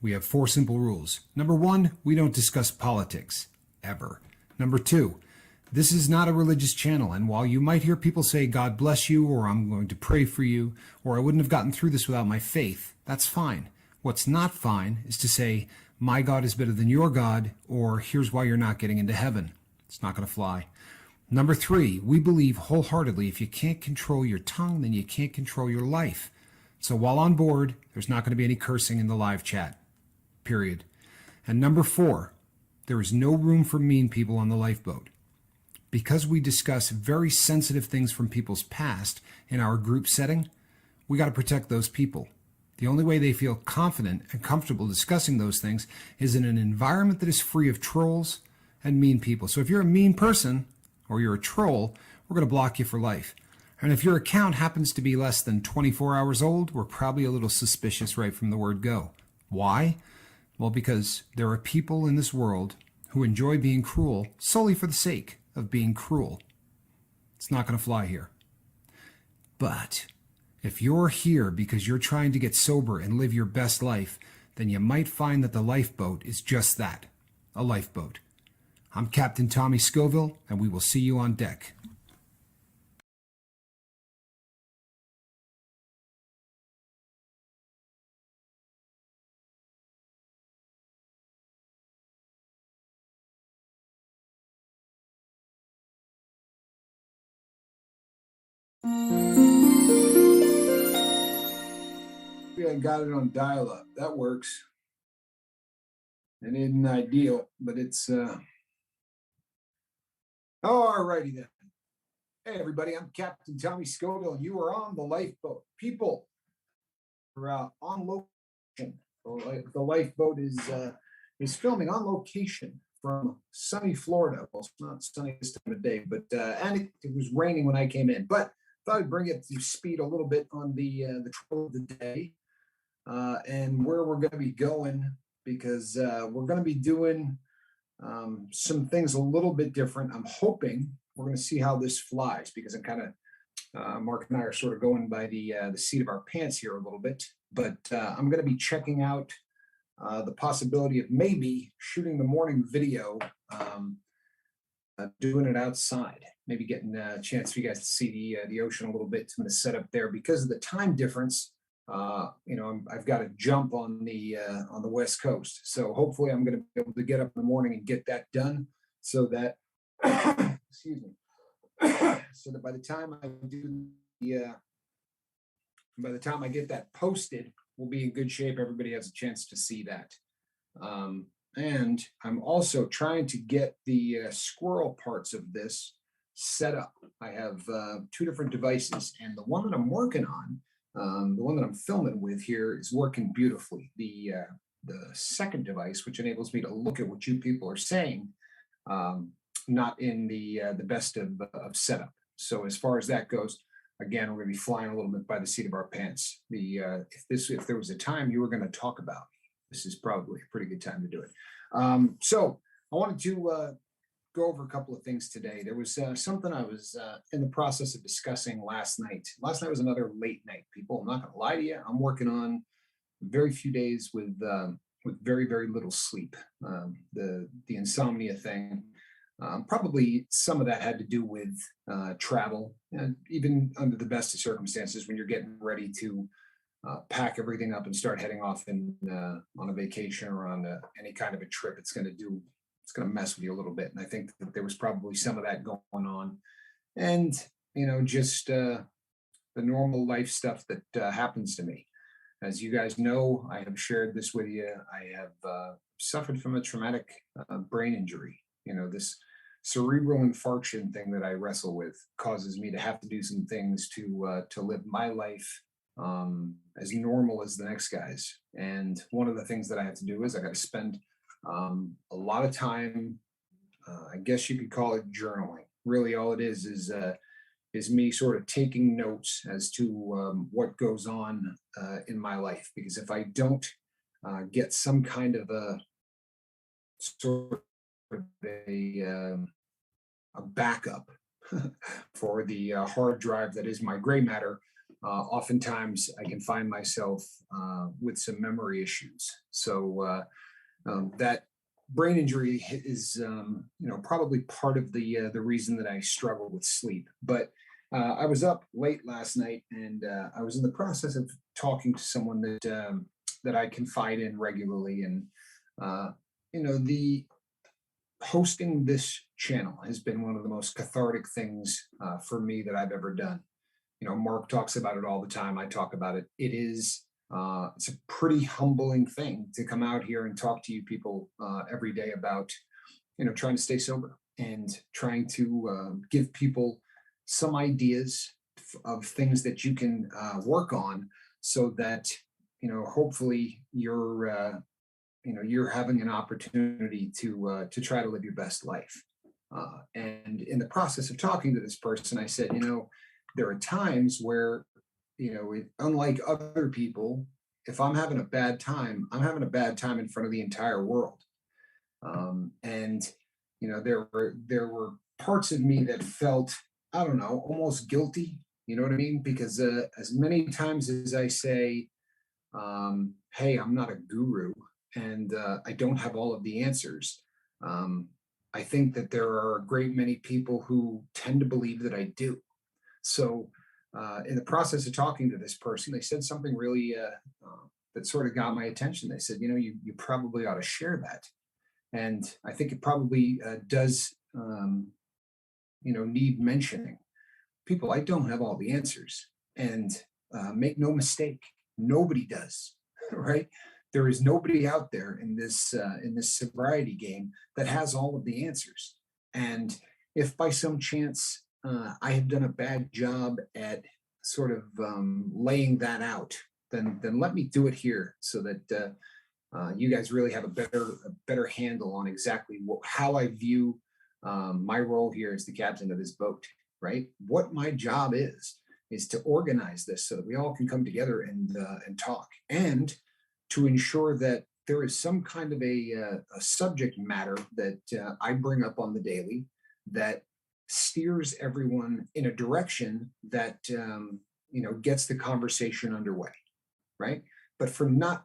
we have 4 simple rules. Number 1, we don't discuss politics, ever. Number 2, this is not a religious channel, and while you might hear people say, God bless you, or I'm going to pray for you, or I wouldn't have gotten through this without my faith, that's fine. What's not fine is to say, my God is better than your God, or here's why you're not getting into heaven. It's not going to fly. Number 3, we believe wholeheartedly if you can't control your tongue, then you can't control your life. So while on board, there's not going to be any cursing in the live chat, period. And number 4, there is no room for mean people on the lifeboat. Because we discuss very sensitive things from people's past in our group setting, we got to protect those people. The only way they feel confident and comfortable discussing those things is in an environment that is free of trolls and mean people. So if you're a mean person or you're a troll, we're going to block you for life. And if your account happens to be less than 24 hours old, we're probably a little suspicious right from the word go. Why? Well, because there are people in this world who enjoy being cruel solely for the sake of being cruel. It's not going to fly here. But if you're here because you're trying to get sober and live your best life, then you might find that the lifeboat is just that, a lifeboat. I'm Captain Tommy Scoville, and we will see you on deck. I got it on dial-up. That works. It isn't ideal, but it's all righty then. Hey everybody, I'm Captain Tommy Scoville, and you are on the lifeboat. People are on location. The lifeboat is filming on location from sunny Florida. Well, it's not sunny this time of day, but and it was raining when I came in. But thought I'd bring it to speed a little bit on the trail of the day. And where we're going to be going, because we're going to be doing some things a little bit different. I'm hoping we're going to see how this flies, because I'm kind of Mark and I are sort of going by the seat of our pants here a little bit. But I'm going to be checking out the possibility of maybe shooting the morning video, doing it outside, maybe getting a chance for you guys to see the ocean a little bit. I'm going to set up there because of the time difference. I've got to jump on the West Coast, so hopefully I'm going to be able to get up in the morning and get that done, so that excuse me, so that by the time I get that posted, we'll be in good shape. Everybody has a chance to see that. And I'm also trying to get the squirrel parts of this set up. I have 2 different devices, and the one that I'm working on, the one that I'm filming with here, is working beautifully. The second device, which enables me to look at what you people are saying, not in the best of setup. So as far as that goes, again, we're going to be flying a little bit by the seat of our pants. If there was a time you were going to talk about, this is probably a pretty good time to do it. So I wanted to go over a couple of things today. There was something I was in the process of discussing last night. Last night was another late night, people. I'm not going to lie to you. I'm working on very few days with very, very little sleep. The insomnia thing. Probably some of that had to do with travel, and even under the best of circumstances, when you're getting ready to pack everything up and start heading off on a vacation or on any kind of a trip, it's going to mess with you a little bit. And I think that there was probably some of that going on, and just the normal life stuff that happens to me. As you guys know, I have shared this with you. I have suffered from a traumatic brain injury. This cerebral infarction thing that I wrestle with causes me to have to do some things to live my life as normal as the next guy's. And one of the things that I have to do is I got to spend a lot of time, I guess you could call it journaling. Really, all it is me sort of taking notes as to what goes on in my life. Because if I don't get some kind of a sort of a backup for the hard drive that is my gray matter, oftentimes I can find myself with some memory issues. So that brain injury is, probably part of the reason that I struggle with sleep. But I was up late last night, and I was in the process of talking to someone that I confide in regularly, and the hosting this channel has been one of the most cathartic things for me that I've ever done. Mark talks about it all the time. I talk about it. It's a pretty humbling thing to come out here and talk to you people every day about, trying to stay sober and trying to give people some ideas of things that you can work on, so that, hopefully you're having an opportunity to try to live your best life. And in the process of talking to this person, I said, there are times where, unlike other people, if I'm having a bad time, I'm having a bad time in front of the entire world. And there were parts of me that felt, I don't know, almost guilty. You know what I mean? Because as many times as I say, hey, I'm not a guru, and I don't have all of the answers. I think that there are a great many people who tend to believe that I do. So, in the process of talking to this person, they said something really that sort of got my attention. They said, you probably ought to share that. And I think it probably does, need mentioning. People, I don't have all the answers. And make no mistake, nobody does, right? There is nobody out there in this sobriety game that has all of the answers. And if by some chance I have done a bad job at sort of laying that out, then let me do it here, so that you guys really have a better handle on exactly how I view my role here as the captain of this boat. Right? What my job is to organize this so that we all can come together and talk, and to ensure that there is some kind of a subject matter that I bring up on the daily that steers everyone in a direction that gets the conversation underway, right? But for not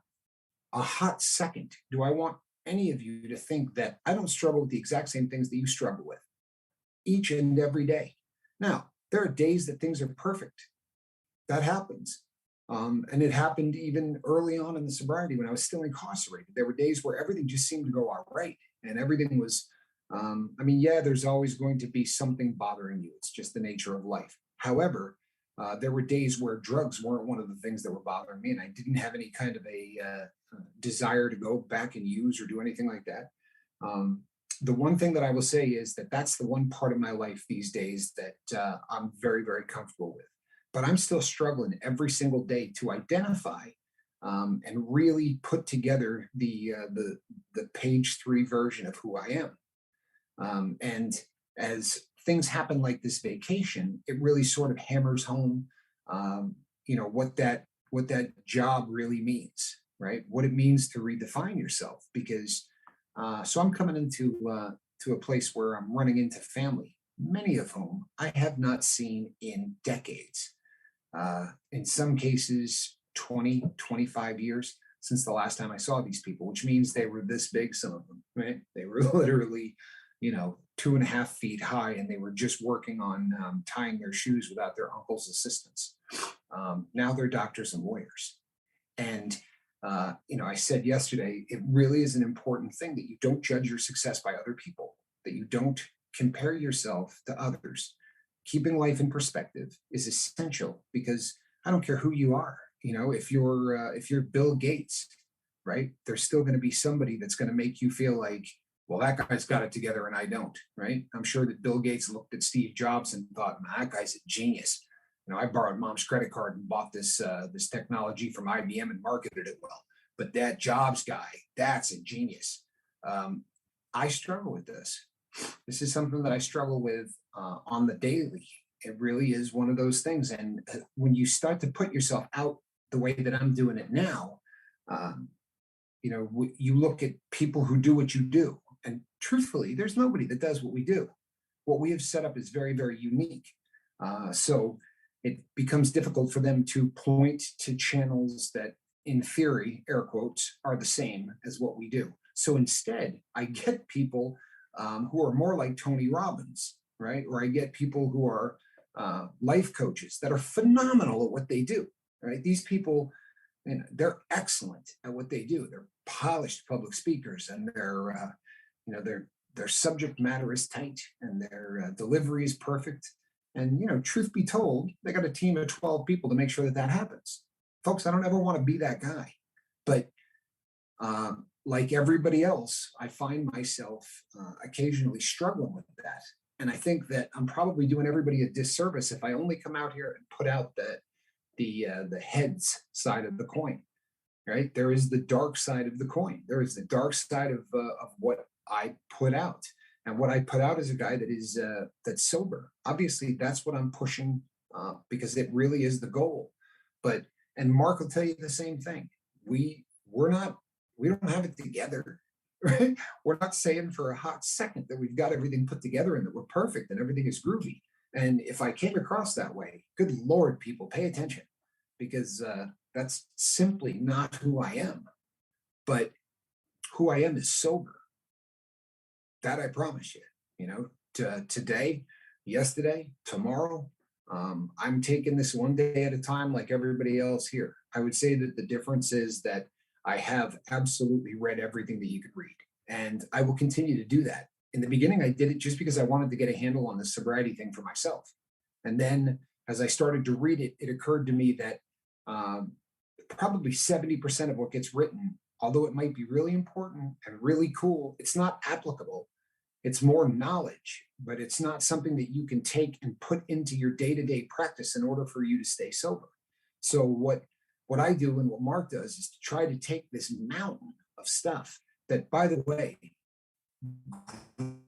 a hot second do I want any of you to think that I don't struggle with the exact same things that you struggle with each and every day. Now, there are days that things are perfect. That happens. And it happened even early on in the sobriety when I was still incarcerated. There were days where everything just seemed to go all right, and everything was, yeah, there's always going to be something bothering you. It's just the nature of life. However, there were days where drugs weren't one of the things that were bothering me, and I didn't have any kind of a desire to go back and use or do anything like that. The one thing that I will say is that that's the one part of my life these days that I'm very, very comfortable with. But I'm still struggling every single day to identify and really put together the page 3 version of who I am. And as things happen like this vacation, it really sort of hammers home, what that job really means, right? What it means to redefine yourself. Because so I'm coming into to a place where I'm running into family, many of whom I have not seen in decades. In some cases, 20, 25 years since the last time I saw these people, which means they were this big, some of them, right? They were literally, 2.5 feet high, and they were just working on tying their shoes without their uncle's assistance. Now they're doctors and lawyers. And, I said yesterday, it really is an important thing that you don't judge your success by other people, that you don't compare yourself to others. Keeping life in perspective is essential, because I don't care who you are. If you're Bill Gates, right, there's still going to be somebody that's going to make you feel like, well, that guy's got it together and I don't, right? I'm sure that Bill Gates looked at Steve Jobs and thought, man, that guy's a genius. I borrowed mom's credit card and bought this technology from IBM and marketed it well. But that Jobs guy, that's a genius. I struggle with this. This is something that I struggle with on the daily. It really is one of those things. And when you start to put yourself out the way that I'm doing it now, you look at people who do what you do. And truthfully, there's nobody that does what we do. What we have set up is very, very unique. So, it becomes difficult for them to point to channels that, in theory, air quotes, are the same as what we do. So instead, I get people who are more like Tony Robbins, right? Or I get people who are life coaches that are phenomenal at what they do, right? These people, they're excellent at what they do. They're polished public speakers, and their subject matter is tight, and their delivery is perfect. And truth be told, they got a team of 12 people to make sure that that happens. Folks, I don't ever want to be that guy, but like everybody else, I find myself occasionally struggling with that. And I think that I'm probably doing everybody a disservice if I only come out here and put out the heads side of the coin. Right? There is the dark side of the coin. There is the dark side of what I put out, and what I put out is a guy that is that's sober. Obviously, that's what I'm pushing because it really is the goal. But and Mark will tell you the same thing. We're not we don't have it together. Right? We're not saying for a hot second that we've got everything put together and that we're perfect and everything is groovy. And if I came across that way, good Lord, people, pay attention, because that's simply not who I am. But who I am is sober. That I promise you. Today, yesterday, tomorrow, I'm taking this one day at a time like everybody else here. I would say that the difference is that I have absolutely read everything that you could read, and I will continue to do that. In the beginning, I did it just because I wanted to get a handle on the sobriety thing for myself. And then as I started to read it, it occurred to me that probably 70% of what gets written, although it might be really important and really cool, it's not applicable. It's more knowledge, but it's not something that you can take and put into your day-to-day practice in order for you to stay sober. So what I do and what Mark does is to try to take this mountain of stuff that, by the way,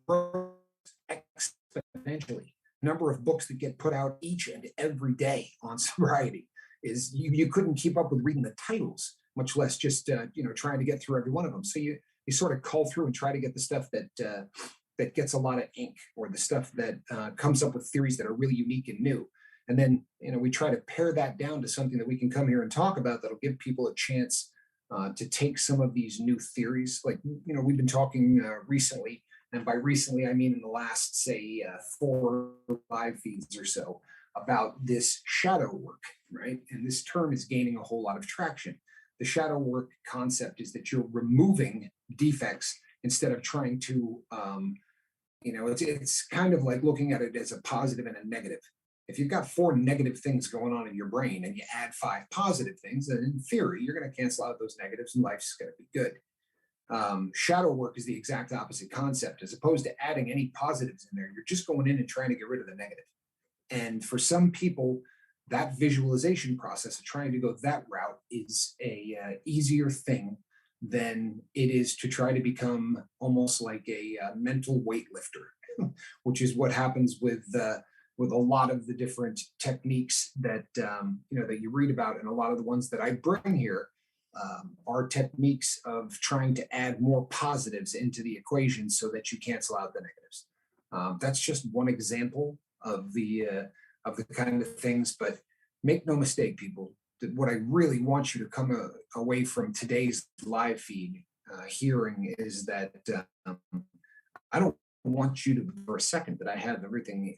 grows exponentially. Number of books that get put out each and every day on sobriety is you couldn't keep up with reading the titles, much less just trying to get through every one of them. So you sort of cull through and try to get the stuff that gets a lot of ink, or the stuff that comes up with theories that are really unique and new. And then we try to pare that down to something that we can come here and talk about that'll give people a chance to take some of these new theories. Like we've been talking recently, and by recently I mean in the last, say, 4 live feeds or so, about this shadow work, right? And this term is gaining a whole lot of traction. The shadow work concept is that you're removing defects instead of trying to, it's kind of like looking at it as a positive and a negative. If you've got 4 negative things going on in your brain and you add 5 positive things, then in theory, you're going to cancel out those negatives and life's going to be good. Shadow work is the exact opposite concept. As opposed to adding any positives in there, you're just going in and trying to get rid of the negative. And for some people, that visualization process of trying to go that route is a easier thing than it is to try to become almost like a mental weightlifter, which is what happens with a lot of the different techniques that that you read about, and a lot of the ones that I bring here are techniques of trying to add more positives into the equation so that you cancel out the negatives. That's just one example of the kind of things. But make no mistake, people, that what I really want you to come away from today's live feed hearing is that I don't want you to, for a second, that I have everything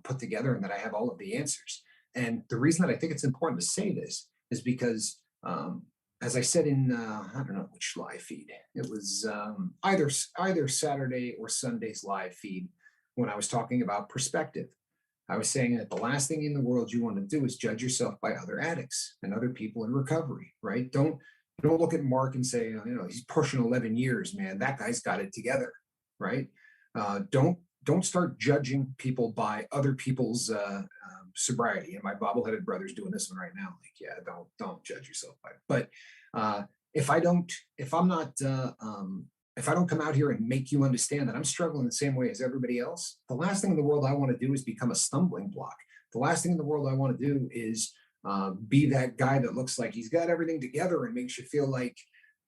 put together and that I have all of the answers. And the reason that I think it's important to say this is because, as I said in I don't know which live feed, it was either Saturday or Sunday's live feed, when I was talking about perspective. I was saying that the last thing in the world you want to do is judge yourself by other addicts and other people in recovery, right? Don't look at Mark and say, he's pushing 11 years, man. That guy's got it together, right? Don't start judging people by other people's sobriety. And my bobbleheaded brother's doing this one right now. Like, yeah, don't judge yourself by it. But if I don't come out here and make you understand that I'm struggling the same way as everybody else, the last thing in the world I want to do is become a stumbling block. The last thing in the world I want to do is be that guy that looks like he's got everything together and makes you feel like,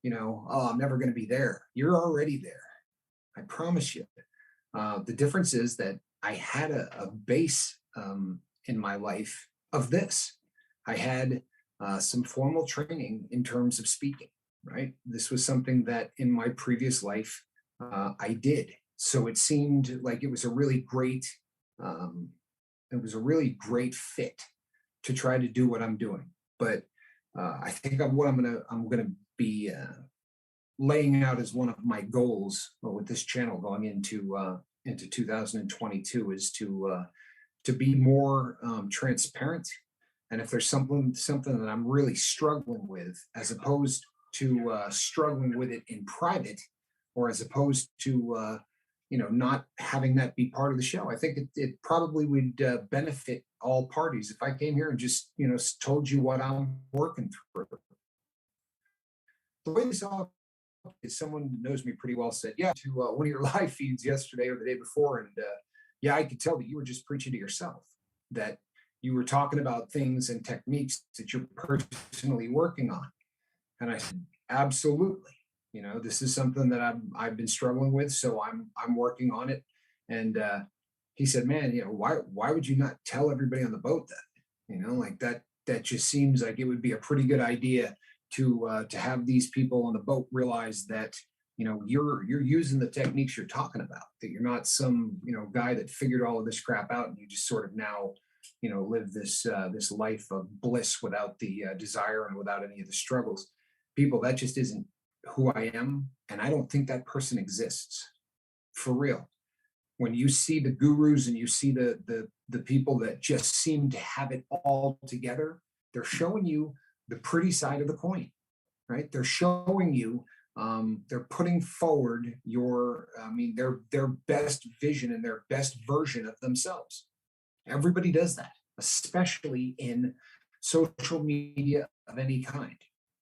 oh, I'm never going to be there. You're already there. I promise you. The difference is that I had a base in my life of this. I had some formal training in terms of speaking, right? This was something that in my previous life I did. So it seemed like um, it was a really great fit to try to do what I'm doing. But I think what I'm gonna be laying out as one of my goals with this channel going into 2022 is to be more transparent. And if there's something that I'm really struggling with, as opposed to struggling with it in private, or as opposed to not having that be part of the show, I think it probably would benefit all parties if I came here and just told you what I'm working through. The way this all is, someone who knows me pretty well said, yeah, to one of your live feeds yesterday or the day before, and yeah, I could tell that you were just preaching to yourself, that you were talking about things and techniques that you're personally working on. And I said, absolutely. This is something that I've been struggling with, so I'm working on it. And he said, man, why would you not tell everybody on the boat that? Like that just seems like it would be a pretty good idea to have these people on the boat realize that you're using the techniques you're talking about, that you're not some guy that figured all of this crap out and you just sort of now live this life of bliss without the desire and without any of the struggles. People, that just isn't who I am, and I don't think that person exists, for real. When you see the gurus and you see the people that just seem to have it all together, they're showing you the pretty side of the coin, right? They're showing you, they're putting forward their best vision and their best version of themselves. Everybody does that, especially in social media of any kind.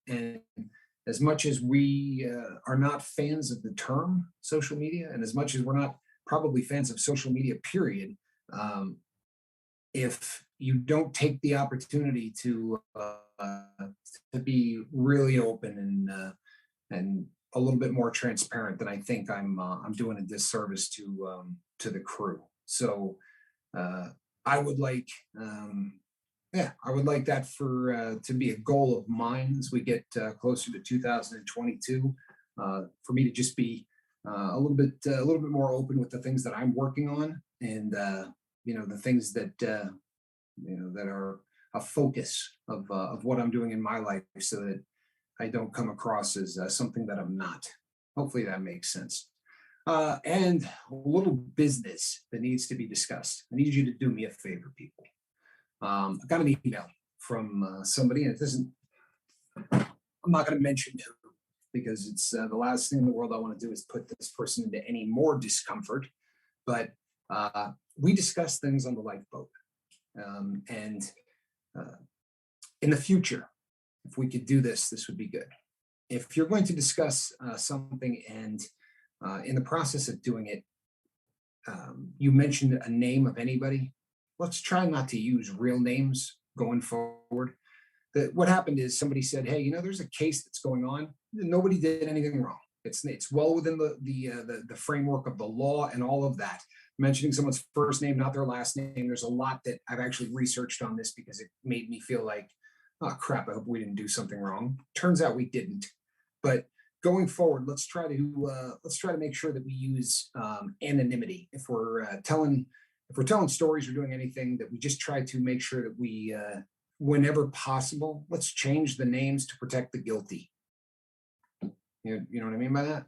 And as much as we are not fans of the term social media, and as much as we're not probably fans of social media, period, if you don't take the opportunity to be really open and a little bit more transparent, then I think I'm doing a disservice to the crew. So I would like I would like that to be a goal of mine as we get closer to 2022. For me to just be a little bit more open with the things that I'm working on, and the things that that are a focus of what I'm doing in my life, so that I don't come across as something that I'm not. Hopefully that makes sense. And a little business that needs to be discussed. I need you to do me a favor, people. I got an email from somebody, and I'm not going to mention who, because it's the last thing in the world I want to do is put this person into any more discomfort. But we discussed things on the lifeboat. And in the future, if we could do this, this would be good. If you're going to discuss something, and in the process of doing it, you mentioned a name of anybody, let's try not to use real names going forward. What happened is somebody said, hey, there's a case that's going on. Nobody did anything wrong. It's well within the framework of the law and all of that. Mentioning someone's first name, not their last name. There's a lot that I've actually researched on this, because it made me feel like, oh crap, I hope we didn't do something wrong. Turns out we didn't. But going forward, let's try to make sure that we use anonymity if we're telling stories or doing anything, that we just try to make sure that we, whenever possible, let's change the names to protect the guilty. You know what I mean by that?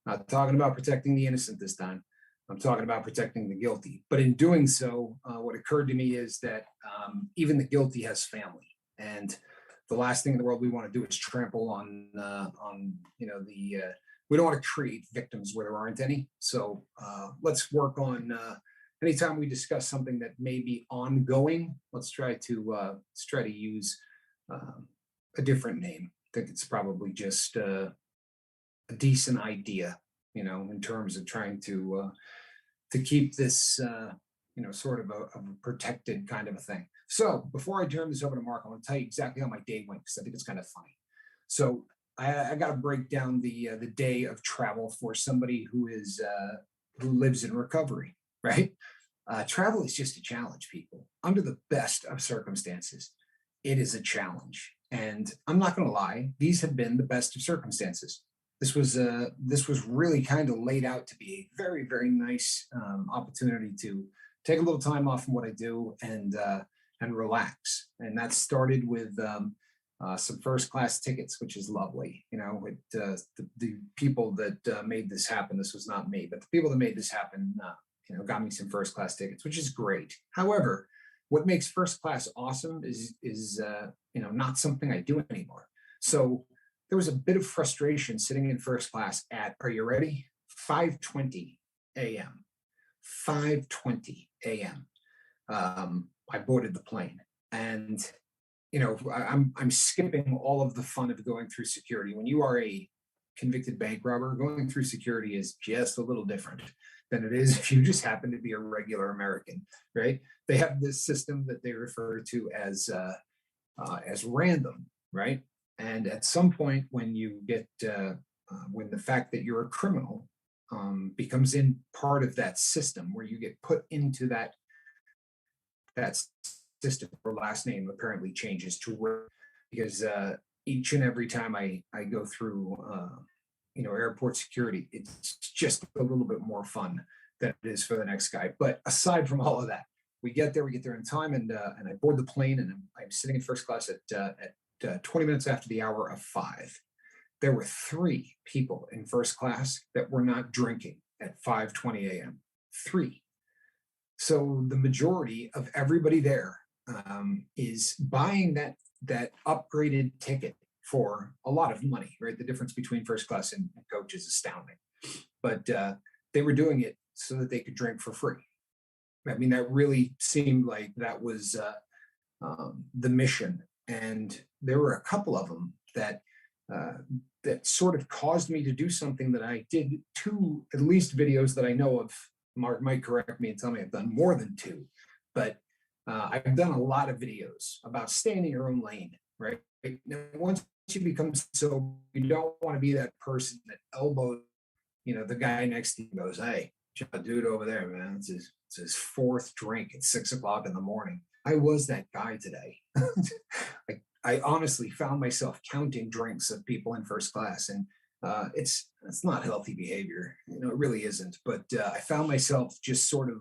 Not talking about protecting the innocent this time. I'm talking about protecting the guilty. But in doing so, what occurred to me is that even the guilty has family, and the last thing in the world we want to do is trample on the. We don't want to create victims where there aren't any. So let's work on. Anytime we discuss something that may be ongoing, let's try to use a different name. I think it's probably just a decent idea, in terms of trying to keep this, sort of a protected kind of a thing. So before I turn this over to Mark, I want to tell you exactly how my day went, because I think it's kind of funny. So I got to break down the day of travel for somebody who lives in recovery, right? Travel is just a challenge, people. Under the best of circumstances, it is a challenge. And I'm not going to lie; these have been the best of circumstances. This was really kind of laid out to be a very very nice opportunity to take a little time off from what I do and relax. And that started with some first class tickets, which is lovely. The people that made this happen. This was not me, but the people that made this happen. Got me some first class tickets, which is great. However, what makes first class awesome is not something I do anymore. So there was a bit of frustration sitting in first class at, are you ready? 5:20 a.m. 5:20 a.m. I boarded the plane, and I'm skipping all of the fun of going through security. When you are a convicted bank robber, going through security is just a little different than it is if you just happen to be a regular American, right? They have this system that they refer to as random, right? And at some point, when you get when the fact that you're a criminal becomes in part of that system, where you get put into that system, or last name apparently changes to because each and every time I go through airport security, it's just a little bit more fun than it is for the next guy. But aside from all of that, we get there in time, and I board the plane, and I'm sitting in first class at 20 minutes after the hour of 5. There were 3 people in first class that were not drinking at 5:20 a.m. 3. So the majority of everybody there is buying that upgraded ticket for a lot of money, right? The difference between first class and coach is astounding. But they were doing it so that they could drink for free. I mean, that really seemed like that was the mission. And there were a couple of them that sort of caused me to do something that I did 2, at least, videos that I know of. Mark might correct me and tell me I've done more than 2, but I've done a lot of videos about staying in your own lane, right? Now, once you become so, you don't want to be that person that elbows, the guy next to you, goes, "Hey, dude over there, man, it's his 4th drink at 6 o'clock in the morning." I was that guy today. I honestly found myself counting drinks of people in first class, and it's not healthy behavior. It really isn't. But I found myself just sort of,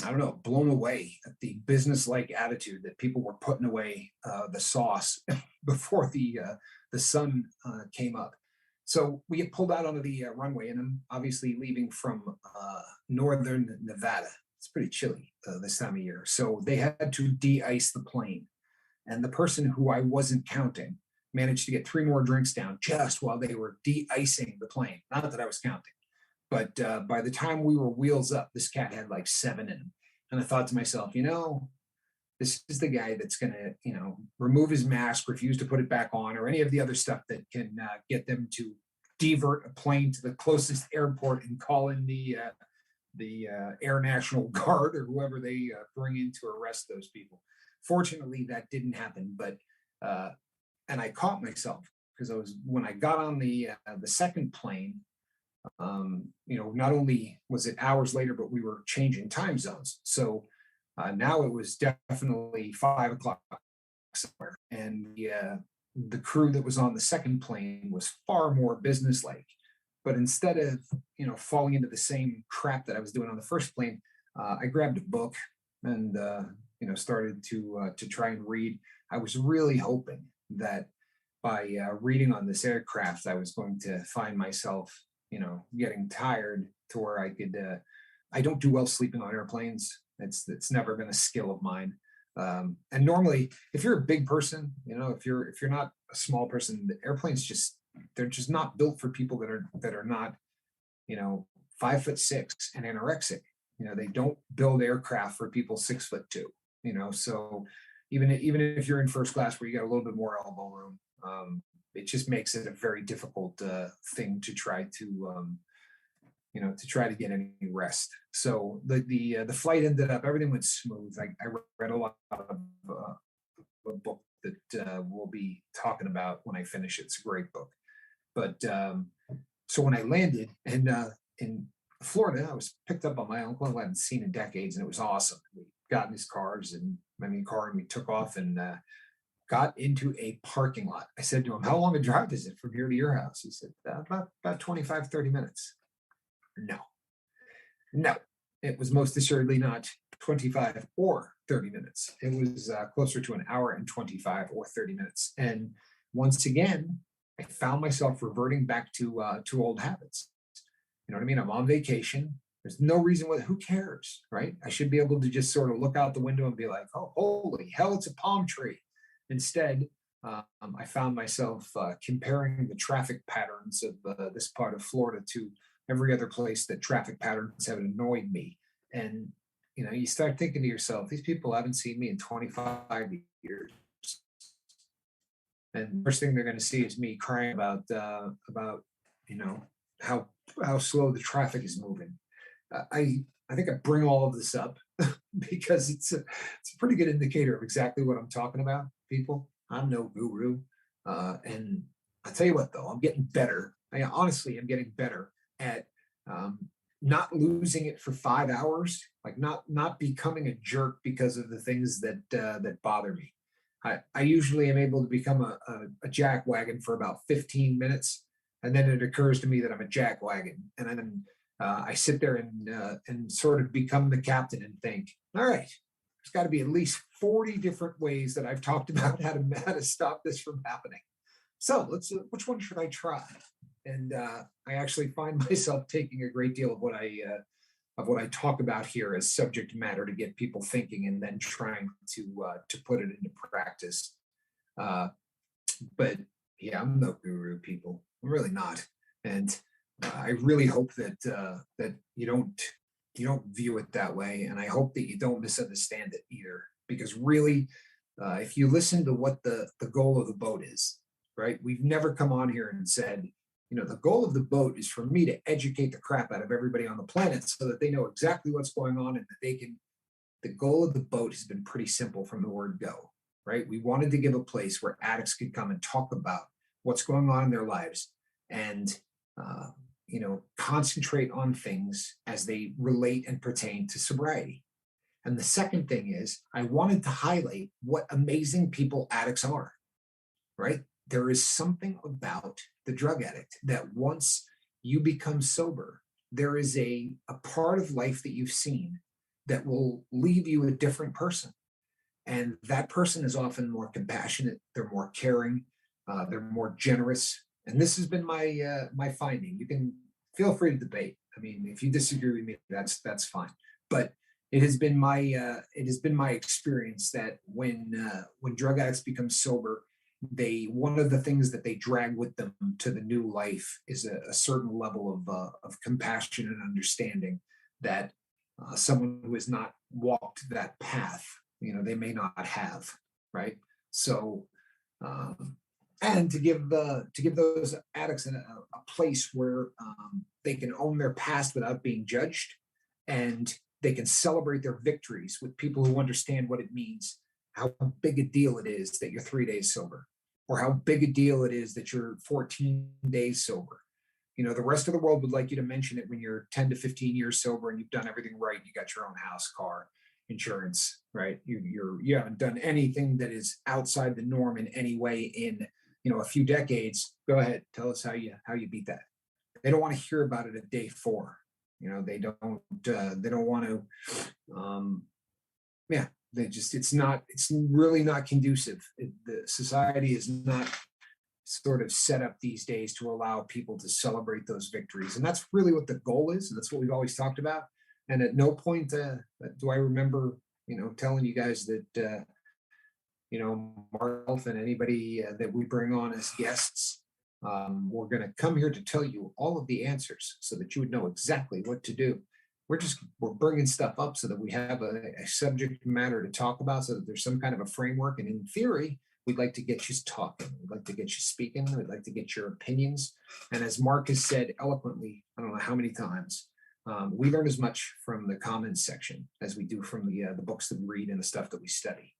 I don't know, blown away at the business-like attitude that people were putting away the sauce before the sun came up. So we get pulled out onto the runway, and I'm obviously leaving from northern Nevada. It's pretty chilly this time of year, so they had to de-ice the plane. And the person who I wasn't counting managed to get 3 more drinks down just while they were de-icing the plane. Not that I was counting, but by the time we were wheels up, this cat had like 7 in him. And I thought to myself, this is the guy that's going to, remove his mask, refuse to put it back on, or any of the other stuff that can get them to divert a plane to the closest airport and call in the Air National Guard or whoever they bring in to arrest those people. Fortunately, that didn't happen, but and I caught myself because when I got on the second plane, not only was it hours later, but we were changing time zones. So now it was definitely 5 o'clock somewhere, and the crew that was on the second plane was far more businesslike. But instead of falling into the same crap that I was doing on the first plane, I grabbed a book and started to try and read. I was really hoping that by reading on this aircraft, I was going to find myself, getting tired to where I could. I don't do well sleeping on airplanes. It's never been a skill of mine. And normally, if you're a big person, if you're not a small person, the airplanes they're just not built for people that are not, 5'6" and anorexic. They don't build aircraft for people 6'2". So even if you're in first class where you got a little bit more elbow room, it just makes it a very difficult thing to try to get any rest. So the flight ended up, everything went smooth. I read a lot of a book that we'll be talking about when I finish it. It's a great book. But so when I landed and Florida, I was picked up by my uncle who I hadn't seen in decades, and it was awesome. We got in his cars and car, and we took off and got into a parking lot. I said to him, "How long a drive is it from here to your house?" He said, about 25, 30 minutes. No, no, it was most assuredly not 25 or 30 minutes. It was closer to an hour and 25 or 30 minutes. And once again, I found myself reverting back to old habits. You know what I mean? I'm on vacation. There's no reason why, who cares, right? I should be able to just sort of look out the window and be like, oh, holy hell, it's a palm tree. Instead, I found myself comparing the traffic patterns of this part of Florida to every other place that traffic patterns have annoyed me. And, you start thinking to yourself, these people haven't seen me in 25 years. And first thing they're going to see is me crying about you know how slow the traffic is moving. I think I bring all of this up because it's a pretty good indicator of exactly what I'm talking about. People, I'm no guru, and I tell you what though, I'm getting better. I honestly am getting better at um, not losing it for 5 hours, like not becoming a jerk because of the things that bother me. I usually am able to become a jackwagon for about 15 minutes. And then it occurs to me that I'm a jackwagon. And then I sit there and sort of become the captain and think, all right, there's got to be at least 40 different ways that I've talked about how to stop this from happening. So which one should I try? And I actually find myself taking a great deal of what I talk about here as subject matter to get people thinking, and then trying to put it into practice. Uh, but yeah, I'm no guru, people. I'm really not, and I really hope that you don't view it that way, and I hope that you don't misunderstand it either. Because really, if you listen to what the goal of the boat is, right? We've never come on here and said, the goal of the boat is for me to educate the crap out of everybody on the planet so that they know exactly what's going on and that they can. The goal of the boat has been pretty simple from the word go, right? We wanted to give a place where addicts could come and talk about what's going on in their lives and, concentrate on things as they relate and pertain to sobriety. And the second thing is, I wanted to highlight what amazing people addicts are, right? There is something about the drug addict that once you become sober, there is a part of life that you've seen that will leave you a different person. And that person is often more compassionate, they're more caring, they're more generous. And this has been my finding. You can feel free to debate. I mean, if you disagree with me, that's fine. But it has been my experience that when drug addicts become sober, one of the things that they drag with them to the new life is a certain level of compassion and understanding that someone who has not walked that path, they may not have, right? So, and to give those addicts a place where they can own their past without being judged, and they can celebrate their victories with people who understand what it means, how big a deal it is that you're 3 days sober, or how big a deal it is that you're 14 days sober. The rest of the world would like you to mention it when you're 10 to 15 years sober and you've done everything right. You got your own house, car, insurance, right? You haven't done anything that is outside the norm in any way in a few decades. Go ahead, tell us how you beat that. They don't want to hear about it at day 4. They don't want to. Yeah, it's really not conducive. The society is not sort of set up these days to allow people to celebrate those victories. And that's really what the goal is. And that's what we've always talked about. And at no point do I remember, telling you guys that, Mark and anybody that we bring on as guests, we're going to come here to tell you all of the answers so that you would know exactly what to do. We're bringing stuff up so that we have a subject matter to talk about, so that there's some kind of a framework. And in theory, we'd like to get you talking. We'd like to get you speaking. We'd like to get your opinions. And as Mark has said eloquently, I don't know how many times, we learn as much from the comments section as we do from the books that we read and the stuff that we study.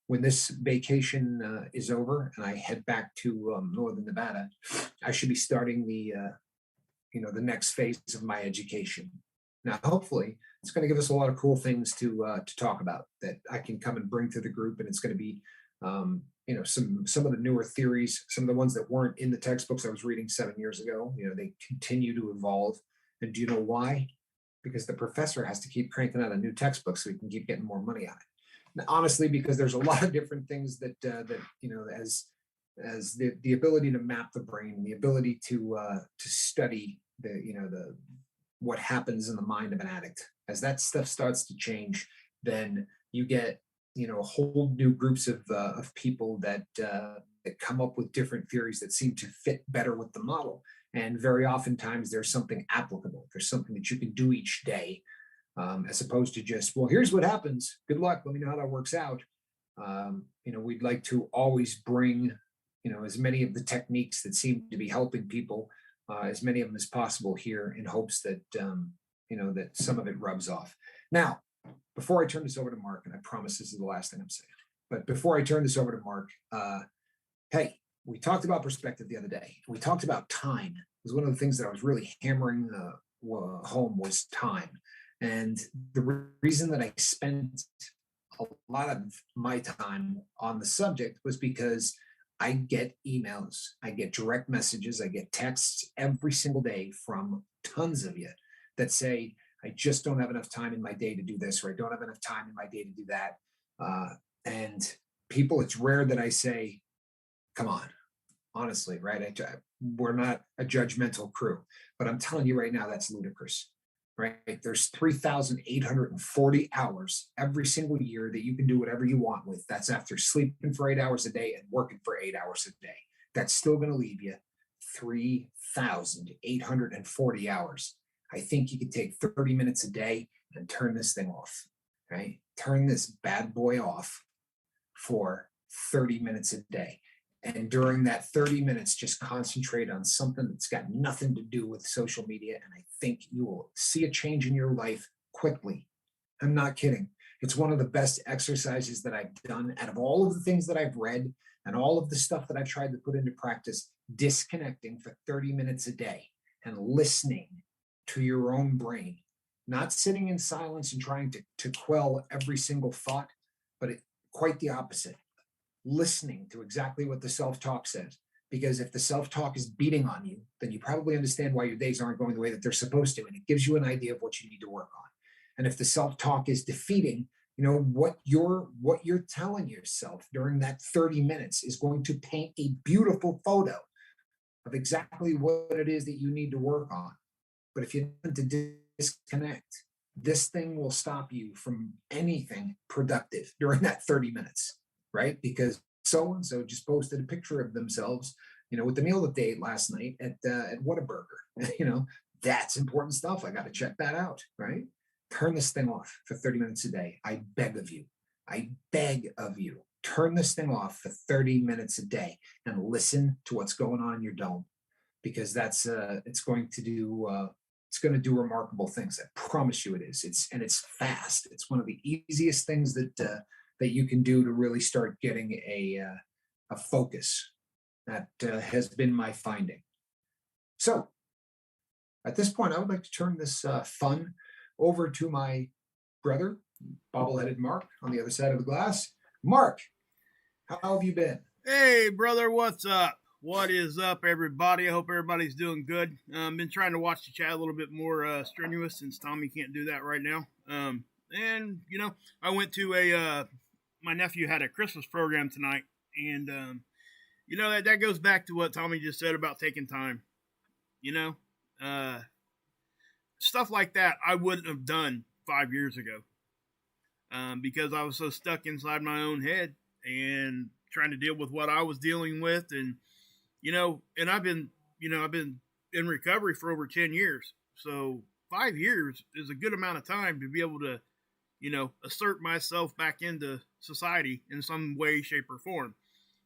When this vacation is over and I head back to northern Nevada, I should be starting the next phase of my education. Now, hopefully, it's going to give us a lot of cool things to talk about that I can come and bring to the group, and it's going to be some of the newer theories, some of the ones that weren't in the textbooks I was reading 7 years ago. They continue to evolve, and do you know why? Because the professor has to keep cranking out a new textbook so he can keep getting more money on it. Now, honestly, because there's a lot of different things that as the ability to map the brain, the ability to study the what happens in the mind of an addict. As that stuff starts to change, then you get whole new groups of people that come up with different theories that seem to fit better with the model. And very oftentimes there's something applicable. There's something that you can do each day, as opposed to just, well, here's what happens. Good luck. Let me know how that works out. We'd like to always bring as many of the techniques that seem to be helping people, as many of them as possible here, in hopes that that some of it rubs off. Now, before I turn this over to Mark, and I promise this is the last thing I'm saying, but before I turn this over to Mark, hey, we talked about perspective the other day. We talked about time. It was one of the things that I was really hammering home was time. And the reason that I spent a lot of my time on the subject was because I get emails, I get direct messages, I get texts every single day from tons of you that say, I just don't have enough time in my day to do this, or I don't have enough time in my day to do that. And people, it's rare that I say, come on, honestly, right? We're not a judgmental crew, but I'm telling you right now, that's ludicrous, right? There's 3,840 hours every single year that you can do whatever you want with. That's after sleeping for 8 hours a day and working for 8 hours a day. That's still going to leave you 3,840 hours. I think you could take 30 minutes a day and turn this thing off, right? Turn this bad boy off for 30 minutes a day. And during that 30 minutes, just concentrate on something that's got nothing to do with social media. And I think you will see a change in your life quickly. I'm not kidding. It's one of the best exercises that I've done out of all of the things that I've read and all of the stuff that I've tried to put into practice. Disconnecting for 30 minutes a day and listening to your own brain, not sitting in silence and trying to quell every single thought, but quite the opposite. Listening to exactly what the self-talk says. Because if the self-talk is beating on you, then you probably understand why your days aren't going the way that they're supposed to. And it gives you an idea of what you need to work on. And if the self-talk is defeating, what you're telling yourself during that 30 minutes is going to paint a beautiful photo of exactly what it is that you need to work on. But if you need to disconnect, this thing will stop you from anything productive during that 30 minutes, right? Because so-and-so just posted a picture of themselves, with the meal that they ate last night at Whataburger. That's important stuff. I got to check that out, right? Turn this thing off for 30 minutes a day. I beg of you. Turn this thing off for 30 minutes a day and listen to what's going on in your dome, because that's it's going to do remarkable things. I promise you it is. It's fast. It's one of the easiest things that you can do to really start getting a focus. That has been my finding. So at this point, I would like to turn this fun over to my brother, bobbleheaded Mark, on the other side of the glass. Mark, how have you been? Hey, brother, what's up? What is up, everybody? I hope everybody's doing good. Been trying to watch the chat a little bit more strenuous since Tommy can't do that right now. And I went to my nephew had a Christmas program tonight, and that goes back to what Tommy just said about taking time. Stuff like that I wouldn't have done 5 years ago, because I was so stuck inside my own head and trying to deal with what I was dealing with, and I've been in recovery for over 10 years. So 5 years is a good amount of time to be able to, assert myself back into society in some way, shape, or form.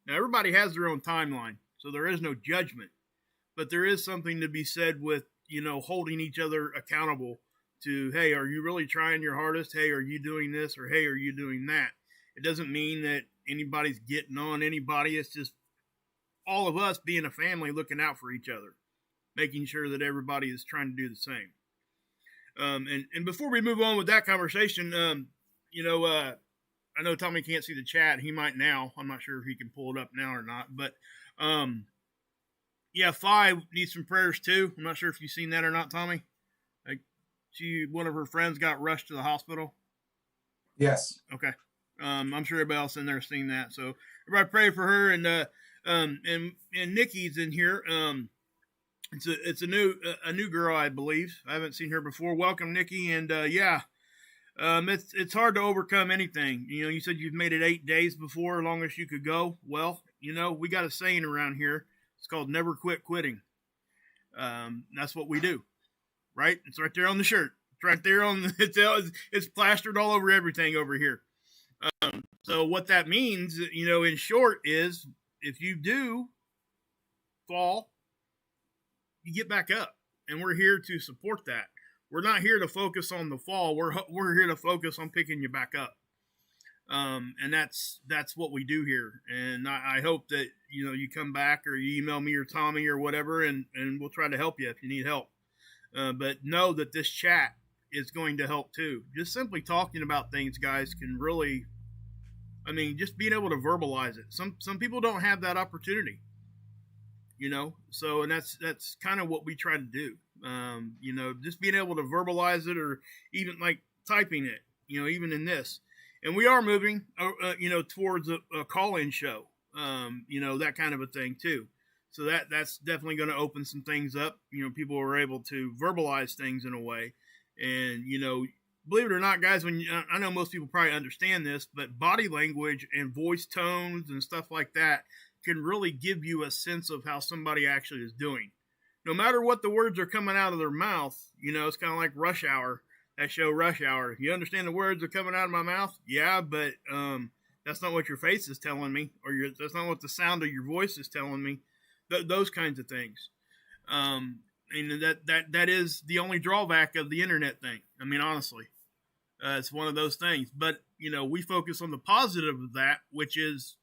Now, everybody has their own timeline, so there is no judgment, but there is something to be said with, holding each other accountable to, hey, are you really trying your hardest? Hey, are you doing this? Or, hey, are you doing that? It doesn't mean that anybody's getting on anybody. It's just all of us being a family looking out for each other. making sure that everybody is trying to do the same. And before we move on with that conversation, I know Tommy can't see the chat. He might now. I'm not sure if he can pull it up now or not. But yeah, Fi needs some prayers too. I'm not sure if you've seen that or not, Tommy. Like, one of her friends got rushed to the hospital. Yes. Okay. I'm sure everybody else in there has seen that. So everybody pray for her, and Nikki's in here. It's a new girl, I believe. I haven't seen her before. Welcome, Nikki, and it's hard to overcome anything. You said you've made it 8 days before, longest you could go. Well, we got a saying around here. It's called "Never quit quitting." That's what we do, right? It's right there on the shirt. It's right there on. It's plastered all over everything over here. So what that means, in short, is if you do fall, you get back up, and we're here to support that. We're not here to focus on the fall. We're here to focus on picking you back up. And that's what we do here. And I hope that, you come back or you email me or Tommy or whatever, and we'll try to help you if you need help. But know that this chat is going to help too. Just simply talking about things, guys, can really, just being able to verbalize it. Some people don't have that opportunity, so, and that's kind of what we try to do. Just being able to verbalize it, or even like typing it, even in this. And we are moving, towards a call-in show, that kind of a thing too. So that's definitely going to open some things up. People are able to verbalize things in a way. And, believe it or not, guys, I know most people probably understand this, but body language and voice tones and stuff like that can really give you a sense of how somebody actually is doing. No matter what the words are coming out of their mouth, it's kind of like Rush Hour, that show Rush Hour. You understand the words are coming out of my mouth? Yeah, but that's not what your face is telling me, or that's not what the sound of your voice is telling me. Those kinds of things. And that is the only drawback of the internet thing. Honestly, it's one of those things. But, we focus on the positive of that, which is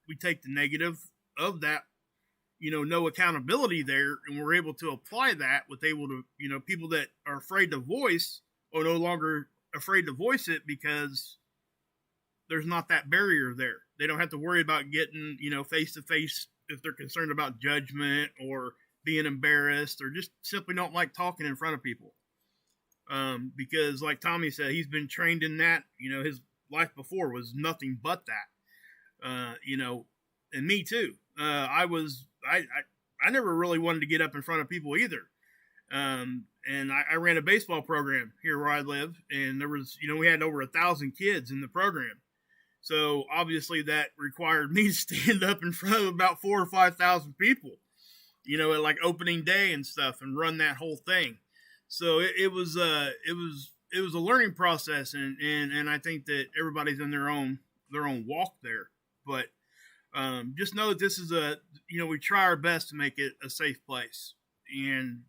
we take the negative of that, no accountability there, and we're able to apply that with people that are afraid to voice are no longer afraid to voice it because there's not that barrier there. They don't have to worry about getting, face to face if they're concerned about judgment or being embarrassed, or just simply don't like talking in front of people. Because like Tommy said, he's been trained in that, his life before was nothing but that, and me too. I never really wanted to get up in front of people either. And I ran a baseball program here where I live, and there was, we had over 1,000 kids in the program. So obviously that required me to stand up in front of about 4,000 or 5,000 people, at like opening day and stuff, and run that whole thing. So it was a learning process, and I think that everybody's in their own walk there. But just know that this is we try our best to make it a safe place, and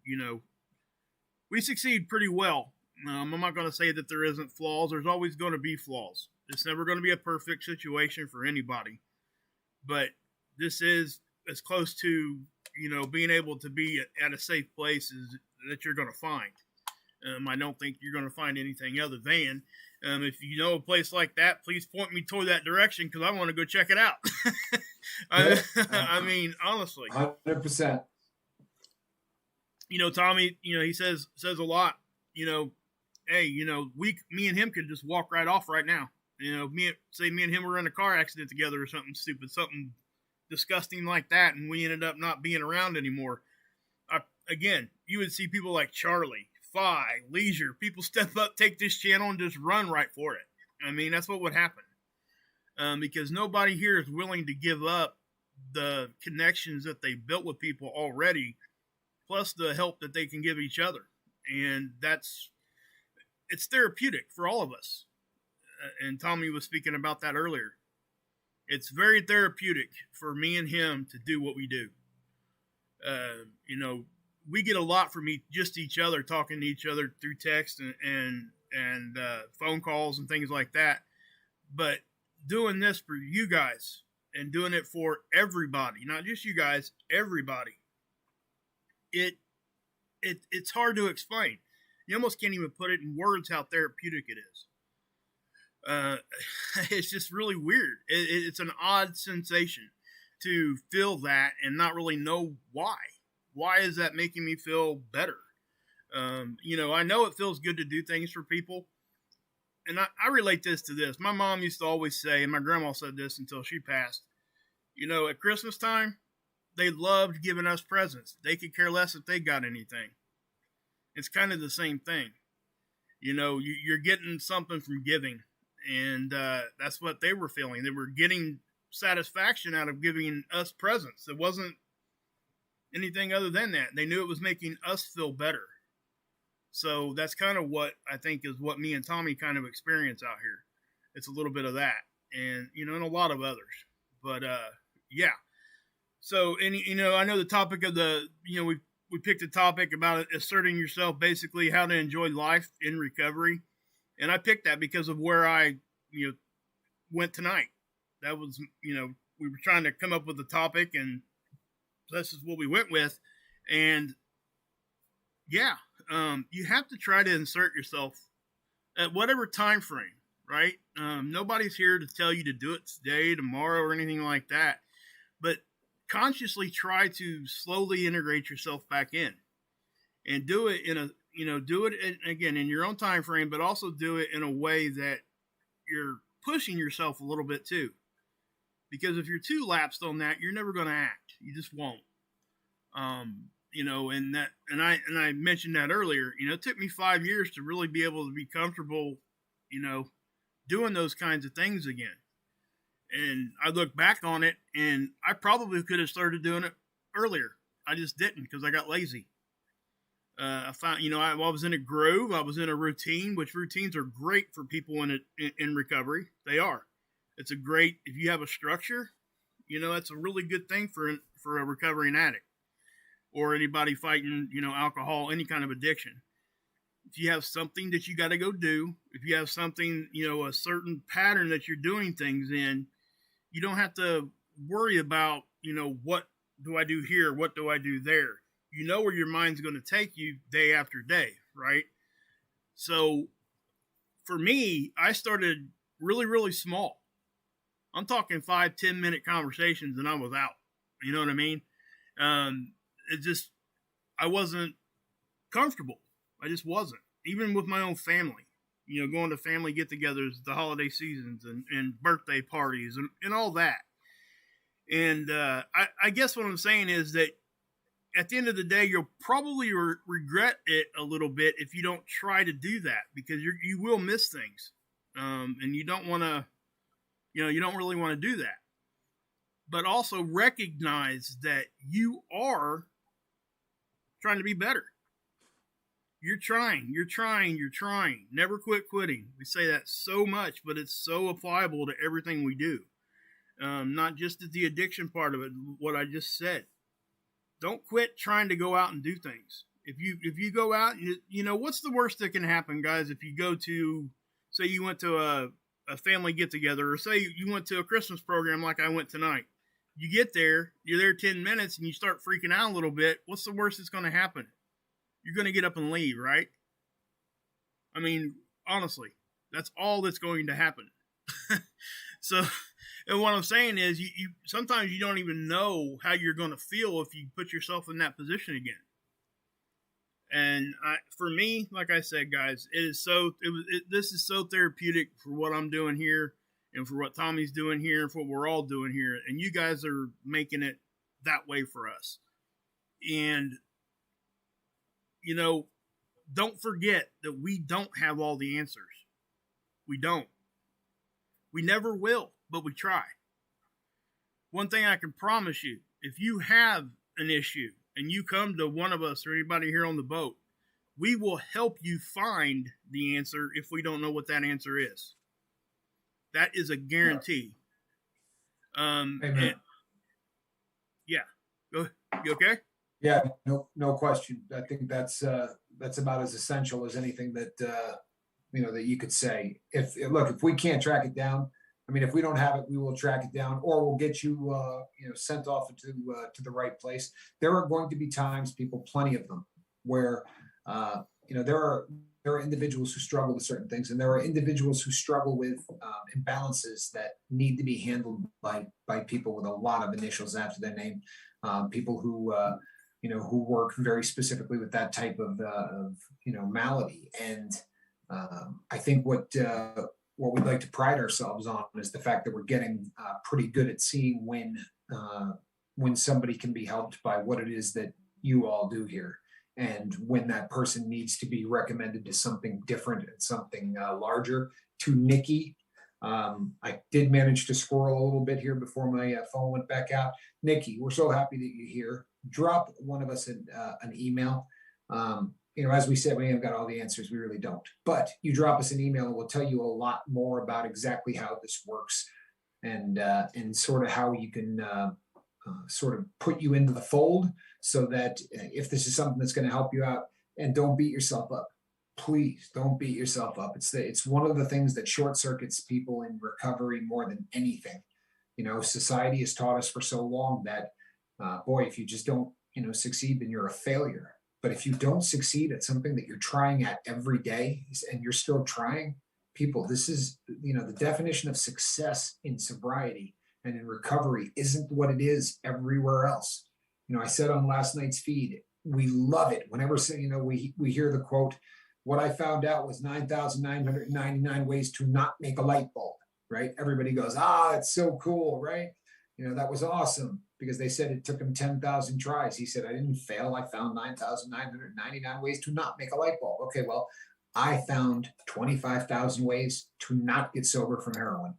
we succeed pretty well. I'm not going to say that there isn't flaws. There's always going to be flaws. It's never going to be a perfect situation for anybody, but this is as close to being able to be at a safe place that you're going to find. I don't think you're going to find anything other than. If you know a place like that, please point me toward that direction, because I want to go check it out. Honestly. 100%. Tommy, he says a lot. Hey, me and him could just walk right off right now. Me and him were in a car accident together or something stupid, something disgusting like that, and we ended up not being around anymore. Again, you would see people like Charlie, Fi, Leisure, people step up, take this channel, and just run right for it. That's what would happen. Because nobody here is willing to give up the connections that they built with people already, plus the help that they can give each other. And it's therapeutic for all of us. And Tommy was speaking about that earlier. It's very therapeutic for me and him to do what we do. We get a lot from each other, talking to each other through text and phone calls and things like that. But doing this for you guys and doing it for everybody, not just you guys, everybody, it it's hard to explain. You almost can't even put it in words how therapeutic it is. It's just really weird. It's an odd sensation to feel that and not really know why. Why is that making me feel better? I know it feels good to do things for people. And I relate this to this. My mom used to always say, and my grandma said this until she passed, at Christmas time, they loved giving us presents. They could care less if they got anything. It's kind of the same thing. You're getting something from giving. And that's what they were feeling. They were getting satisfaction out of giving us presents. It wasn't anything other than that. They knew it was making us feel better. So that's kind of what I think is what me and Tommy kind of experience out here. It's a little bit of that, and and a lot of others. But yeah. So I know the topic of we picked a topic about asserting yourself, basically how to enjoy life in recovery, and I picked that because of where I went tonight. That was we were trying to come up with a topic, and this is what we went with, and yeah. You have to try to insert yourself at whatever time frame, right? Nobody's here to tell you to do it today, tomorrow, or anything like that. But consciously try to slowly integrate yourself back in, and do it again in your own time frame, but also do it in a way that you're pushing yourself a little bit too. Because if you're too lapsed on that, you're never going to act. You just won't. And I mentioned that earlier. It took me 5 years to really be able to be comfortable, doing those kinds of things again. And I look back on it, and I probably could have started doing it earlier. I just didn't because I got lazy. I found, I was in a groove. I was in a routine, which routines are great for people in recovery. They are. It's a great, if you have a structure, that's a really good thing for a recovering addict. Or anybody fighting, alcohol, any kind of addiction. If you have something that you got to go do, if you have something, a certain pattern that you're doing things in, you don't have to worry about, what do I do here? What do I do there? You know where your mind's going to take you day after day, right? So for me, I started really, really small. I'm talking 5-10 minute conversations and I was out. You know what I mean? I wasn't comfortable. I just wasn't. Even with my own family, going to family get-togethers, the holiday seasons and birthday parties and all that. And I guess what I'm saying is that at the end of the day, you'll probably regret it a little bit if you don't try to do that, because you will miss things. And you don't want to, you don't really want to do that. But also recognize that you are trying to be better. You're trying. Never quit quitting. We say that so much, but it's so applicable to everything we do. Not just at the addiction part of it, what I just said. Don't quit trying to go out and do things. If you go out, what's the worst that can happen, guys? If you go to, say you went to a family get-together, or say you went to a Christmas program like I went tonight. You get there, you're there 10 minutes, and you start freaking out a little bit. What's the worst that's going to happen? You're going to get up and leave, right? I mean, honestly, that's all that's going to happen. So, and what I'm saying is, you sometimes you don't even know how you're going to feel if you put yourself in that position again. And for me, like I said, guys, this is so therapeutic for what I'm doing here, and for what Tommy's doing here, and for what we're all doing here. And you guys are making it that way for us. And, don't forget that we don't have all the answers. We don't. We never will, but we try. One thing I can promise you, if you have an issue and you come to one of us or anybody here on the boat, we will help you find the answer if we don't know what that answer is. That is a guarantee. Amen. Yeah. Go. You okay? Yeah, no question. I think that's about as essential as anything that that you could say. If we can't track it down, if we don't have it, we will track it down, or we'll get you sent off to the right place. There are going to be times, people, plenty of them, where there are individuals who struggle with certain things, and there are individuals who struggle with imbalances that need to be handled by people with a lot of initials after their name, people who work very specifically with that type of malady. And I think what we'd like to pride ourselves on is the fact that we're getting pretty good at seeing when somebody can be helped by what it is that you all do here, and when that person needs to be recommended to something different and something larger. To Nikki, I did manage to squirrel a little bit here before my phone went back out. Nikki, we're so happy that you're here. Drop one of us an email. As we said, we haven't got all the answers. We really don't. But you drop us an email and we'll tell you a lot more about exactly how this works, and sort of how you can sort of put you into the fold, so that if this is something that's going to help you out, and don't beat yourself up. Please don't beat yourself up. It's one of the things that short circuits people in recovery more than anything. Society has taught us for so long that, boy, if you just don't, succeed, then you're a failure. But if you don't succeed at something that you're trying at every day, and you're still trying, people, this is, the definition of success in sobriety and in recovery isn't what it is everywhere else. I said on last night's feed, we love it whenever we hear the quote, "What I found out was 9,999 ways to not make a light bulb," right? Everybody goes, it's so cool, right? That was awesome, because they said it took him 10,000 tries. He said, I didn't fail. I found 9,999 ways to not make a light bulb. Okay, well, I found 25,000 ways to not get sober from heroin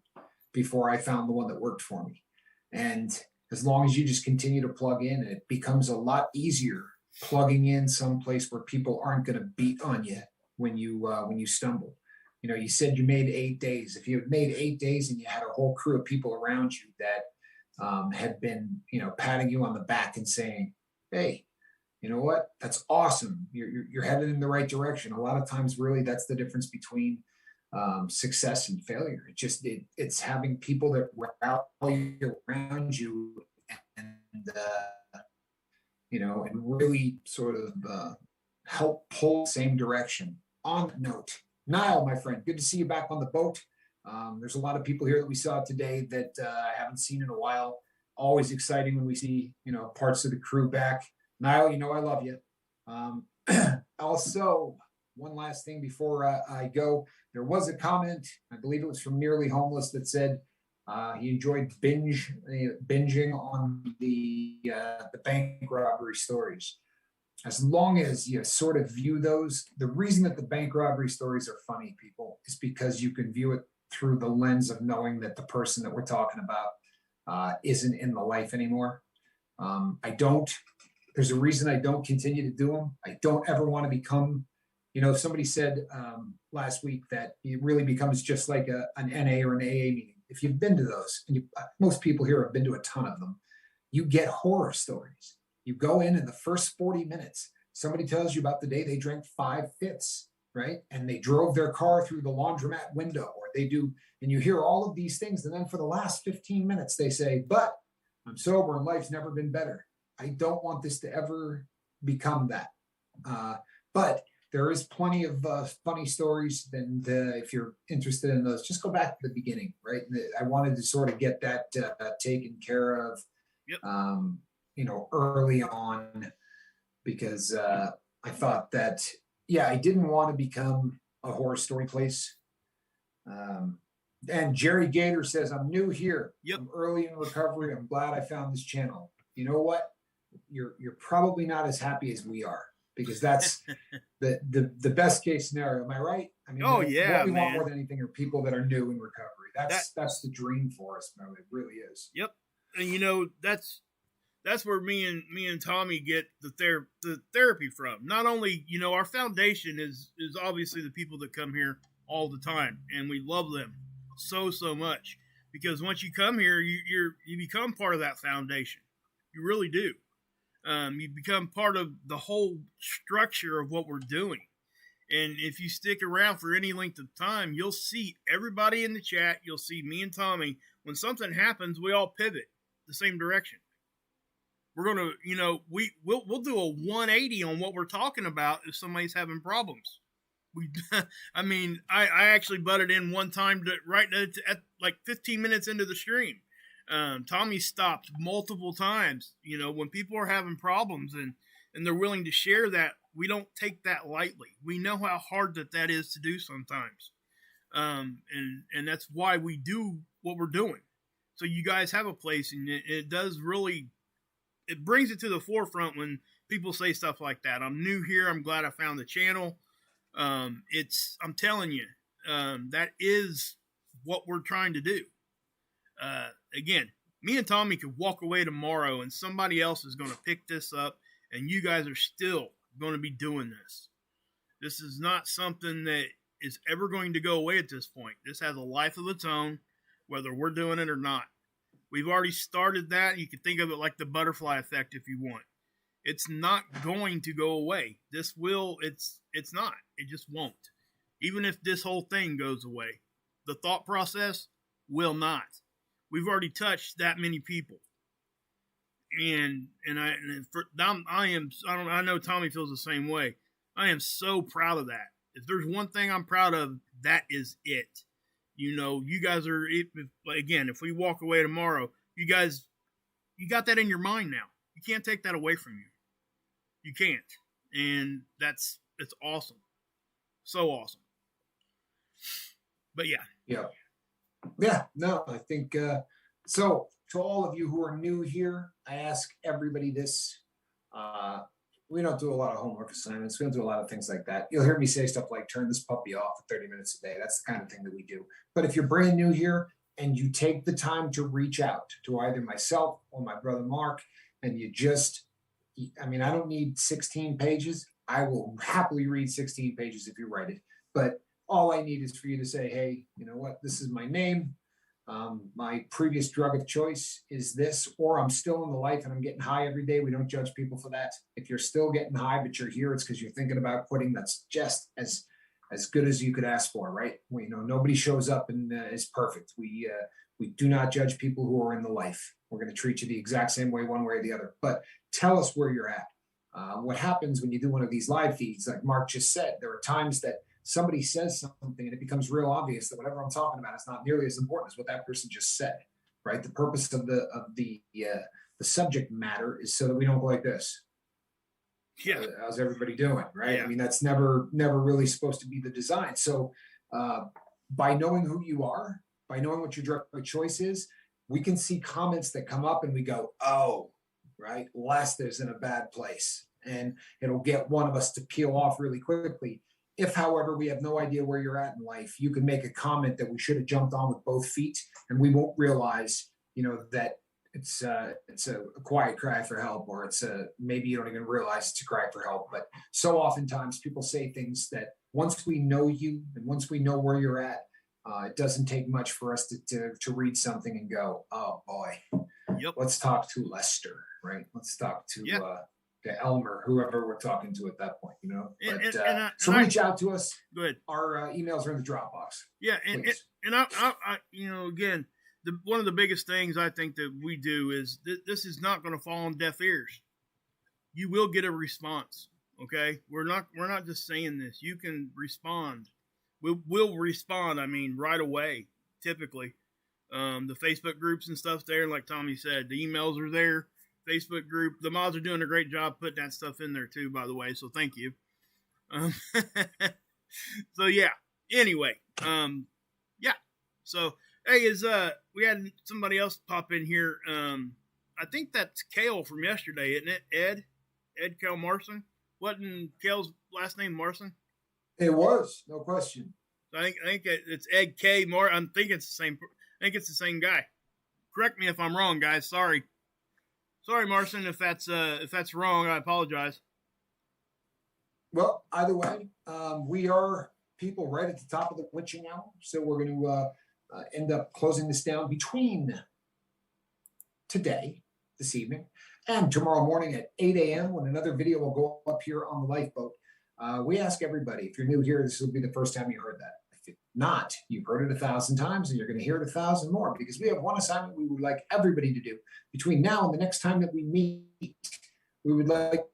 before I found the one that worked for me. And as long as you just continue to plug in, it becomes a lot easier plugging in someplace where people aren't going to beat on you when you stumble. You said you made 8 days. If you had made 8 days and you had a whole crew of people around you that had been, patting you on the back and saying, "Hey, you know what? That's awesome. You're headed in the right direction." A lot of times, really, that's the difference between success and failure. It's having people that rally around you, and and really sort of help pull the same direction. On that note, Niall, my friend, good to see you back on the boat. There's a lot of people here that we saw today that I haven't seen in a while. Always exciting when we see, parts of the crew back. Niall, I love you. Also, one last thing before I go, there was a comment, I believe it was from Nearly Homeless, that said he enjoyed binging on the bank robbery stories. As long as you sort of view those, the reason that the bank robbery stories are funny, people, is because you can view it through the lens of knowing that the person that we're talking about isn't in the life anymore. There's a reason I don't continue to do them. I don't ever want to become, somebody said last week that it really becomes just like an NA or an AA meeting. If you've been to those, and most people here have been to a ton of them, you get horror stories. You go in the first 40 minutes, somebody tells you about the day they drank 5 fifths, right? And they drove their car through the laundromat window, or they do, and you hear all of these things. And then for the last 15 minutes, they say, "But I'm sober and life's never been better." I don't want this to ever become that. But there is plenty of funny stories. And if you're interested in those, just go back to the beginning, right? I wanted to sort of get that taken care of. Yep. Early on, because I thought that, I didn't want to become a horror story place. And Jerry Gator says, "I'm new here. Yep. I'm early in recovery. I'm glad I found this channel." You know what? You're probably not as happy as we are, because that's the best case scenario. Am I right? I mean, Oh, what yeah, we want man. more than anything are people that are new in recovery. That's the dream for us, man. It really is. Yep. And that's where me and Tommy get the therapy from. Not only, our foundation is obviously the people that come here all the time, and we love them so much, because once you come here, you become part of that foundation. You really do. You become part of the whole structure of what we're doing. And if you stick around for any length of time, you'll see everybody in the chat. You'll see me and Tommy. When something happens, we all pivot the same direction. We're going to, we'll do a 180 on what we're talking about if somebody's having problems. I mean, I actually butted in one time right at like 15 minutes into the stream. Tommy stopped multiple times. When people are having problems and they're willing to share that, we don't take that lightly. We know how hard that is to do sometimes. And that's why we do what we're doing. So you guys have a place, and it does really, it brings it to the forefront when people say stuff like that. I'm new here. I'm glad I found the channel. I'm telling you, that is what we're trying to do. Again, me and Tommy could walk away tomorrow and somebody else is going to pick this up, and you guys are still going to be doing this. This is not something that is ever going to go away at this point. This has a life of its own, whether we're doing it or not. We've already started that. You can think of it like the butterfly effect if you want. It's not going to go away. It's not. It just won't. Even if this whole thing goes away, the thought process will not. We've already touched that many people. I know Tommy feels the same way. I am so proud of that. If there's one thing I'm proud of, that is it. You guys are, if we walk away tomorrow, you got that in your mind now. You can't take that away from you. You can't. And it's awesome. So awesome. But yeah. Yeah. No, I think, so to all of you who are new here, I ask everybody this, we don't do a lot of homework assignments. We don't do a lot of things like that. You'll hear me say stuff like turn this puppy off for 30 minutes a day. That's the kind of thing that we do. But if you're brand new here and you take the time to reach out to either myself or my brother Mark, and I don't need 16 pages. I will happily read 16 pages if you write it. But all I need is for you to say, hey, you know what? This is my name. My previous drug of choice is this, or I'm still in the life and I'm getting high every day. We don't judge people for that. If you're still getting high, but you're here, it's because you're thinking about quitting. That's just as good as you could ask for, right? Nobody shows up and is perfect. We do not judge people who are in the life. We're going to treat you the exact same way, one way or the other. But tell us where you're at. What happens when you do one of these live feeds, like Mark just said, there are times that somebody says something and it becomes real obvious that whatever I'm talking about is not nearly as important as what that person just said, right? The purpose of the subject matter is so that we don't go like this. Yeah. How's everybody doing, right? Yeah. I mean, that's never really supposed to be the design. So by knowing who you are, by knowing what your drug of choice is, we can see comments that come up and we go, oh, right, Lester's in a bad place. And it'll get one of us to peel off really quickly. If, however, we have no idea where you're at in life, you can make a comment that we should have jumped on with both feet, and we won't realize, that it's a quiet cry for help, or maybe you don't even realize it's a cry for help. But so oftentimes people say things that once we know you and once we know where you're at, it doesn't take much for us to read something and go, oh boy, yep. Let's talk to Lester, right? Let's talk to Elmer, whoever we're talking to at that point, So reach out to us. Good. Our emails are in the Dropbox. Yeah, and I again, one of the biggest things I think that we do is this is not going to fall on deaf ears. You will get a response. Okay, we're not just saying this. You can respond. We'll respond. I mean, right away. Typically, the Facebook groups and stuff there, like Tommy said, the emails are there. Facebook group. The mods are doing a great job putting that stuff in there too, by the way. So thank you. So yeah. Anyway, yeah. So hey, we had somebody else pop in here. I think that's Kale from yesterday, isn't it? Ed Kale Marson. Wasn't Kale's last name Marson? It was, no question. So I think it's Ed K. Mar. I think it's the same. I think it's the same guy. Correct me if I'm wrong, guys. Sorry, Marson, if that's wrong, I apologize. Well, either way, we are people right at the top of the witching hour, so we're going to end up closing this down between today, this evening, and tomorrow morning at 8 a.m. when another video will go up here on the lifeboat. We ask everybody, if you're new here, this will be the first time you heard that. not. You've heard it 1,000 times and you're going to hear it 1,000 more, because we have one assignment we would like everybody to do between now and the next time that we meet. We would like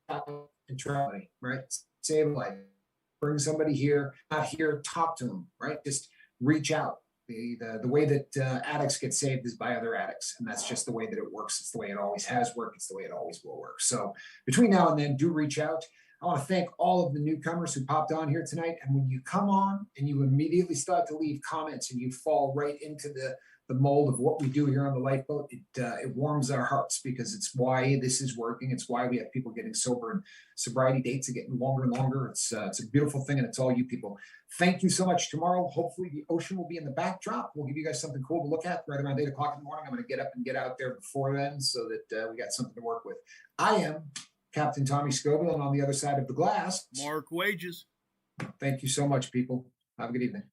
and try, right? Save a life. Bring somebody here, not here, talk to them, right? Just reach out. The way that addicts get saved is by other addicts, and that's just the way that it works. It's the way it always has worked. It's the way it always will work. So between now and then, do reach out. I want to thank all of the newcomers who popped on here tonight. And when you come on and you immediately start to leave comments and you fall right into the mold of what we do here on the Lifeboat, it warms our hearts, because it's why this is working. It's why we have people getting sober, and sobriety dates are getting longer and longer. It's a beautiful thing, and it's all you people. Thank you so much. Tomorrow, hopefully the ocean will be in the backdrop. We'll give you guys something cool to look at right around 8 o'clock in the morning. I'm going to get up and get out there before then, so that we got something to work with. I am Captain Tommy Scoville, and on the other side of the glass, Mark Wages. Thank you so much, people. Have a good evening.